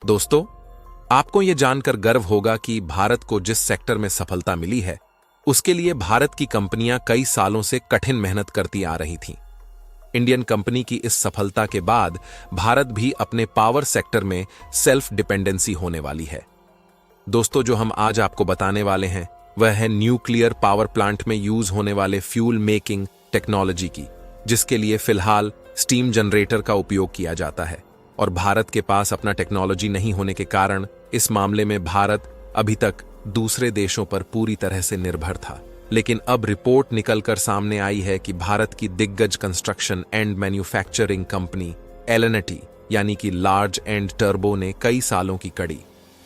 दोस्तों, आपको ये जानकर गर्व होगा कि भारत को जिस सेक्टर में सफलता मिली है, उसके लिए भारत की कंपनियां कई सालों से कठिन मेहनत करती आ रही थीं। इंडियन कंपनी की इस सफलता के बाद भारत भी अपने पावर सेक्टर में सेल्फ डिपेंडेंसी होने वाली है। दोस्तों, जो हम आज आपको बताने वाले हैं वह है न्यूक्लियर पावर प्लांट में यूज होने वाले फ्यूल मेकिंग टेक्नोलॉजी की, जिसके लिए फिलहाल स्टीम जनरेटर का उपयोग किया जाता है। और भारत के पास अपना टेक्नोलॉजी नहीं होने के कारण इस मामले में भारत अभी तक दूसरे देशों पर पूरी तरह से निर्भर था। लेकिन अब रिपोर्ट निकलकर सामने आई है कि भारत की दिग्गज construction and manufacturing company L&T यानी कि लार्ज एंड टर्बो ने कई सालों की कड़ी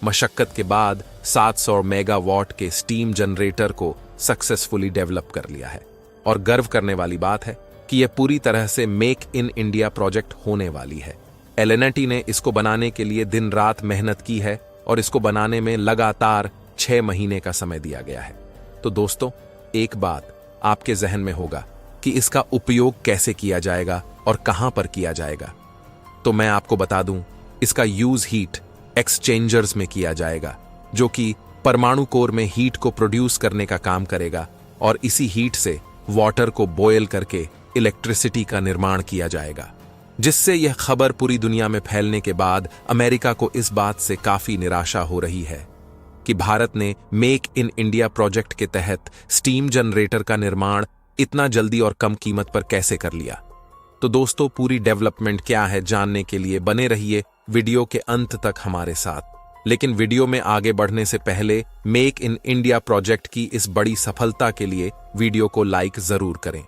मशक्कत के बाद 700 मेगावाट के स्टीम जनरेटर को सक्सेसफुली डेवलप कर लिया है। और गर्व करने वाली बात है कि यह पूरी तरह से मेक इन इंडिया प्रोजेक्ट होने वाली है। एल&टी ने इसको बनाने के लिए दिन रात मेहनत की है और इसको बनाने में लगातार 6 महीने का समय दिया गया है। तो दोस्तों, एक बात आपके जहन में होगा कि इसका उपयोग कैसे किया जाएगा और कहां पर किया जाएगा। तो मैं आपको बता दूं, इसका यूज हीट एक्सचेंजर्स में किया जाएगा, जो कि परमाणु कोर में हीट को प्रोड्यूस करने का काम करेगा और इसी हीट से वाटर को बॉयल करके इलेक्ट्रिसिटी का निर्माण किया जाएगा। जिससे यह खबर पूरी दुनिया में फैलने के बाद अमेरिका को इस बात से काफी निराशा हो रही है कि भारत ने मेक इन इंडिया प्रोजेक्ट के तहत स्टीम जनरेटर का निर्माण इतना जल्दी और कम कीमत पर कैसे कर लिया। तो दोस्तों, पूरी डेवलपमेंट क्या है जानने के लिए बने रहिए वीडियो के अंत तक हमारे साथ। लेकिन वीडियो में आगे बढ़ने से पहले मेक इन इंडिया प्रोजेक्ट की इस बड़ी सफलता के लिए वीडियो को लाइक जरूर करें।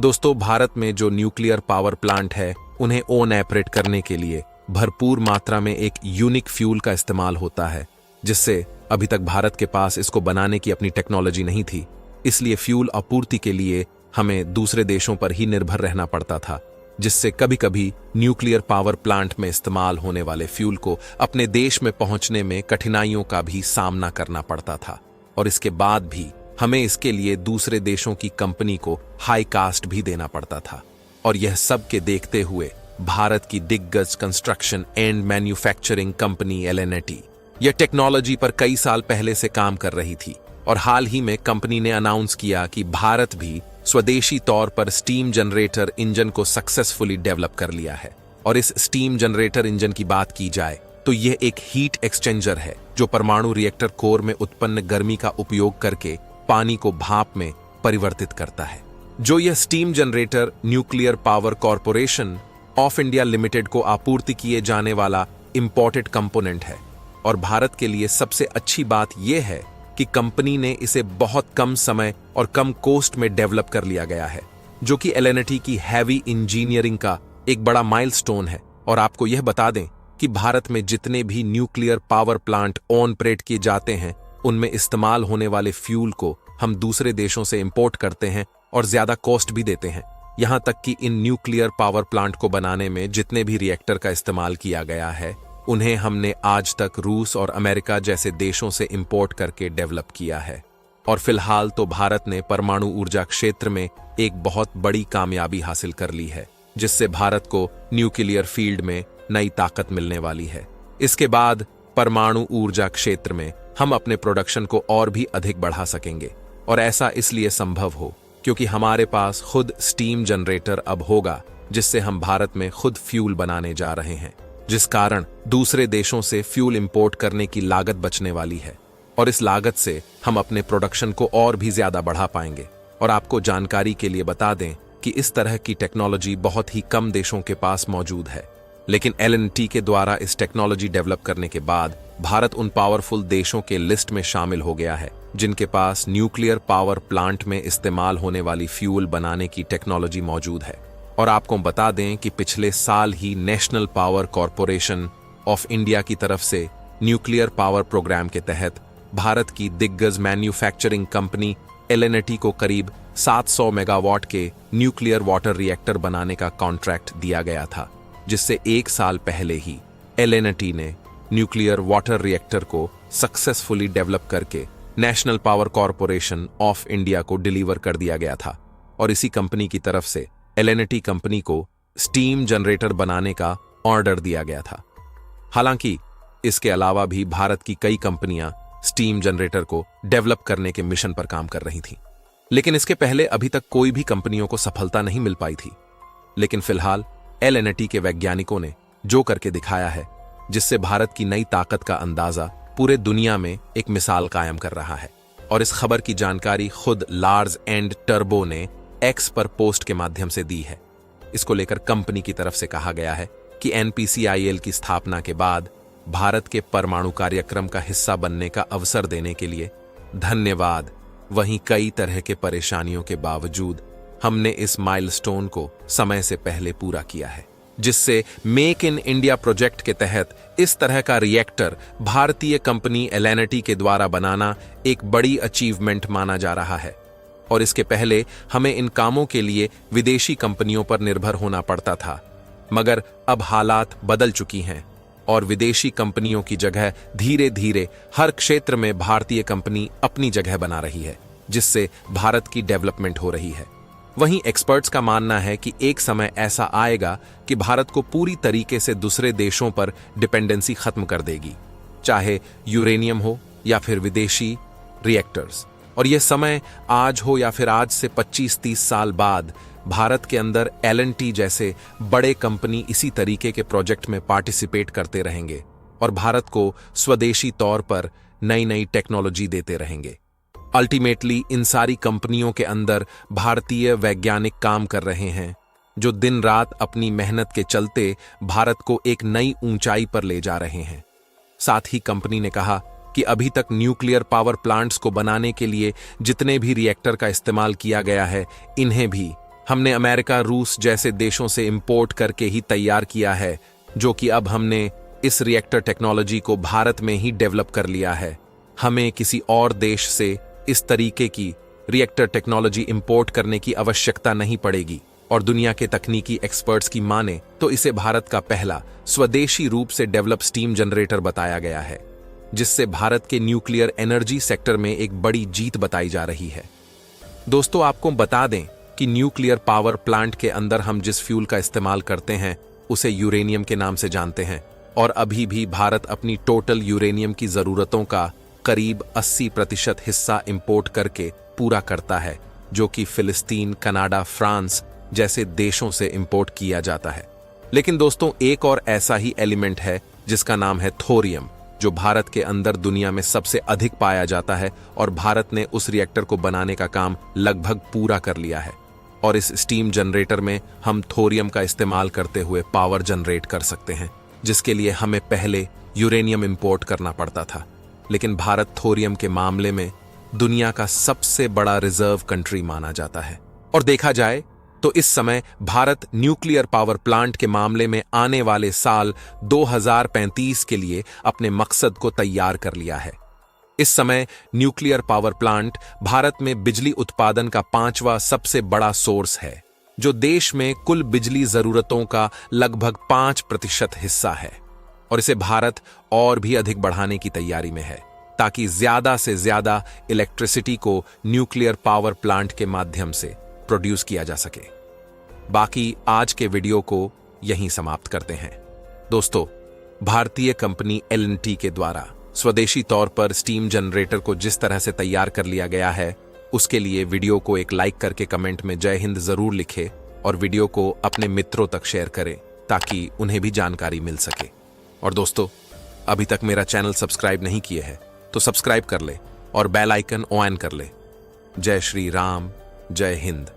दोस्तों, भारत में जो न्यूक्लियर पावर प्लांट है उन्हें ओन ऑपरेट करने के लिए भरपूर मात्रा में एक यूनिक फ्यूल का इस्तेमाल होता है, जिससे अभी तक भारत के पास इसको बनाने की अपनी टेक्नोलॉजी नहीं थी। इसलिए फ्यूल आपूर्ति के लिए हमें दूसरे देशों पर ही निर्भर रहना पड़ता था, जिससे कभी कभी न्यूक्लियर पावर प्लांट में इस्तेमाल होने वाले फ्यूल को अपने देश में पहुंचने में कठिनाइयों का भी सामना करना पड़ता था। और इसके बाद भी हमें इसके लिए दूसरे देशों की कंपनी को हाई कास्ट भी देना पड़ता था। और यह सब के देखते हुए भारत की दिग्गज construction and manufacturing company L&T यह टेक्नोलॉजी पर कई साल पहले से काम कर रही थी। और हाल ही में कंपनी ने अनाउंस किया कि भारत भी स्वदेशी तौर पर स्टीम जनरेटर इंजन को सक्सेसफुली डेवलप कर लिया है। और इस स्टीम जनरेटर इंजन की बात की जाए तो यह एक हीट एक्सचेंजर है जो परमाणु रिएक्टर कोर में उत्पन्न गर्मी का उपयोग करके पानी को भाप में परिवर्तित करता है। जो यह steam generator nuclear power corporation of India limited को आपूर्ति किए जाने वाला इंपोर्टेड कंपोनेंट है। और भारत के लिए सबसे अच्छी बात यह है कि कंपनी ने इसे बहुत कम समय और कम कॉस्ट में डेवलप कर लिया गया है, जो कि एल&टी की हैवी इंजीनियरिंग का एक बड़ा माइलस्टोन है। और आपको यह बता दें कि भारत में जितने भी nuclear power plant on operate किए जाते हैं उनमें इस्तेमाल होने वाले फ्यूल को हम दूसरे देशों से इंपोर्ट करते हैं और ज्यादा कॉस्ट भी देते हैं। यहां तक कि इन न्यूक्लियर पावर प्लांट को बनाने में जितने भी रिएक्टर का इस्तेमाल किया गया है उन्हें हमने आज तक रूस और अमेरिका जैसे देशों से इंपोर्ट करके डेवलप किया है। और फिलहाल तो भारत ने परमाणु ऊर्जा क्षेत्र में एक बहुत बड़ी कामयाबी हासिल कर ली है, जिससे भारत को न्यूक्लियर फील्ड में नई ताकत मिलने वाली है। इसके बाद परमाणु ऊर्जा क्षेत्र में हम अपने प्रोडक्शन को और भी अधिक बढ़ा सकेंगे। और ऐसा इसलिए संभव हो क्योंकि हमारे पास खुद स्टीम जनरेटर अब होगा, जिससे हम भारत में खुद फ्यूल बनाने जा रहे हैं, जिस कारण दूसरे देशों से फ्यूल इंपोर्ट करने की लागत बचने वाली है। और इस लागत से हम अपने प्रोडक्शन को और भी ज्यादा बढ़ा पाएंगे। और आपको जानकारी के लिए बता दें कि इस तरह की टेक्नोलॉजी बहुत ही कम देशों के पास मौजूद है। लेकिन एल&टी के द्वारा इस टेक्नोलॉजी डेवलप करने के बाद भारत उन पावरफुल देशों के लिस्ट में शामिल हो गया है जिनके पास न्यूक्लियर पावर प्लांट में इस्तेमाल होने वाली फ्यूल बनाने की टेक्नोलॉजी मौजूद है। और आपको बता दें कि पिछले साल ही national power corporation of India की तरफ से न्यूक्लियर पावर प्रोग्राम के तहत भारत की दिग्गज मैन्युफैक्चरिंग कंपनी एल&टी को करीब 700 मेगावाट के न्यूक्लियर वाटर रिएक्टर बनाने का कॉन्ट्रैक्ट दिया गया था, जिससे 1 साल पहले ही एल&टी ने न्यूक्लियर वाटर रिएक्टर को सक्सेसफुली डेवलप करके national power corporation of India को डिलीवर कर दिया गया था। और इसी कंपनी की तरफ से एल&टी कंपनी को स्टीम जनरेटर बनाने का ऑर्डर दिया गया था। हालांकि इसके अलावा भी भारत की कई कंपनियां स्टीम जनरेटर को डेवलप करने के मिशन पर काम कर रही थीं। लेकिन इसके पहले अभी तक कोई भी कंपनियों को सफलता नहीं मिल पाई थी। लेकिन फिलहाल एल&टी के वैज्ञानिकों ने जो करके दिखाया है, जिससे भारत की नई ताकत का अंदाजा पूरे दुनिया में एक मिसाल कायम कर रहा है। और इस खबर की जानकारी खुद लार्स एंड टर्बो ने एक्स पर पोस्ट के माध्यम से दी है। इसको लेकर कंपनी की तरफ से कहा गया है कि एनपीसीआईएल की स्थापना के बाद भारत के परमाणु कार्यक्रम का हिस्सा बनने का अवसर देने के लिए धन्यवाद। वहीं कई तरह के परेशानियों के बावजूद हमने इस माइलस्टोन को समय से पहले पूरा किया है, जिससे मेक इन इंडिया प्रोजेक्ट के तहत इस तरह का रिएक्टर भारतीय कंपनी एल&टी के द्वारा बनाना एक बड़ी अचीवमेंट माना जा रहा है। और इसके पहले हमें इन कामों के लिए विदेशी कंपनियों पर निर्भर होना पड़ता था, मगर अब हालात बदल चुकी हैं और विदेशी कंपनियों की जगह धीरे धीरे हर क्षेत्र में भारतीय कंपनी अपनी जगह बना रही है, जिससे भारत की डेवलपमेंट हो रही है। वहीं एक्सपर्ट्स का मानना है कि एक समय ऐसा आएगा कि भारत को पूरी तरीके से दूसरे देशों पर डिपेंडेंसी खत्म कर देगी, चाहे यूरेनियम हो या फिर विदेशी रिएक्टर्स। और यह समय आज हो या फिर आज से 25-30 साल बाद, भारत के अंदर एल&टी जैसे बड़े कंपनी इसी तरीके के प्रोजेक्ट में पार्टिसिपेट करते रहेंगे और भारत को स्वदेशी तौर पर नई नई टेक्नोलॉजी देते रहेंगे। अल्टीमेटली इन सारी कंपनियों के अंदर भारतीय वैज्ञानिक काम कर रहे हैं, जो दिन रात अपनी मेहनत के चलते भारत को एक नई ऊंचाई पर ले जा रहे हैं। साथ ही कंपनी ने कहा कि अभी तक न्यूक्लियर पावर प्लांट्स को बनाने के लिए जितने भी रिएक्टर का इस्तेमाल किया गया है, इन्हें भी हमने अमेरिका, रूस जैसे देशों से इंपोर्ट करके ही तैयार किया है, जो कि अब हमने इस रिएक्टर टेक्नोलॉजी को भारत में ही डेवलप कर लिया है। हमें किसी और देश से इस तरीके की रिएक्टर टेक्नोलॉजी इंपोर्ट करने की आवश्यकता नहीं पड़ेगी। और दुनिया के तकनीकी एक्सपर्ट्स की माने तो इसे भारत का पहला स्वदेशी रूप से डेवलप स्टीम जनरेटर बताया गया है, जिससे भारत के न्यूक्लियर एनर्जी सेक्टर में एक बड़ी जीत बताई जा रही है। दोस्तों, आपको बता दें कि न्यूक्लियर पावर प्लांट के अंदर हम जिस फ्यूल का इस्तेमाल करते हैं उसे यूरेनियम के नाम से जानते हैं। और अभी भी भारत अपनी टोटल यूरेनियम की जरूरतों का करीब 80% हिस्सा इंपोर्ट करके पूरा करता है, जो कि फिलिस्तीन, कनाडा, फ्रांस जैसे देशों से इंपोर्ट किया जाता है। लेकिन दोस्तों, एक और ऐसा ही एलिमेंट है जिसका नाम है थोरियम, जो भारत के अंदर दुनिया में सबसे अधिक पाया जाता है। और भारत ने उस रिएक्टर को बनाने का काम लगभग पूरा कर लिया है। और इस स्टीम जनरेटर में हम थोरियम का इस्तेमाल करते हुए पावर जनरेट कर सकते हैं, जिसके लिए हमें पहले यूरेनियम इंपोर्ट करना पड़ता था। लेकिन भारत थोरियम के मामले में दुनिया का सबसे बड़ा रिजर्व कंट्री माना जाता है। और देखा जाए तो इस समय भारत न्यूक्लियर पावर प्लांट के मामले में आने वाले साल 2035 के लिए अपने मकसद को तैयार कर लिया है। इस समय न्यूक्लियर पावर प्लांट भारत में बिजली उत्पादन का 5वां सबसे बड़ा सोर्स है, जो देश में कुल बिजली जरूरतों का लगभग 5% हिस्सा है। और इसे भारत और भी अधिक बढ़ाने की तैयारी में है, ताकि ज्यादा से ज्यादा इलेक्ट्रिसिटी को न्यूक्लियर पावर प्लांट के माध्यम से प्रोड्यूस किया जा सके। बाकी आज के वीडियो को यहीं समाप्त करते हैं। दोस्तों, भारतीय कंपनी एल&टी के द्वारा स्वदेशी तौर पर स्टीम जनरेटर को जिस तरह से तैयार कर लिया गया है, उसके लिए वीडियो को एक लाइक करके कमेंट में जय हिंद जरूर लिखें और वीडियो को अपने मित्रों तक शेयर करें, ताकि उन्हें भी जानकारी मिल सके। और दोस्तों, अभी तक मेरा चैनल सब्सक्राइब नहीं किए हैं तो सब्सक्राइब कर ले और बेल आइकन ऑन कर ले। जय श्री राम, जय हिंद।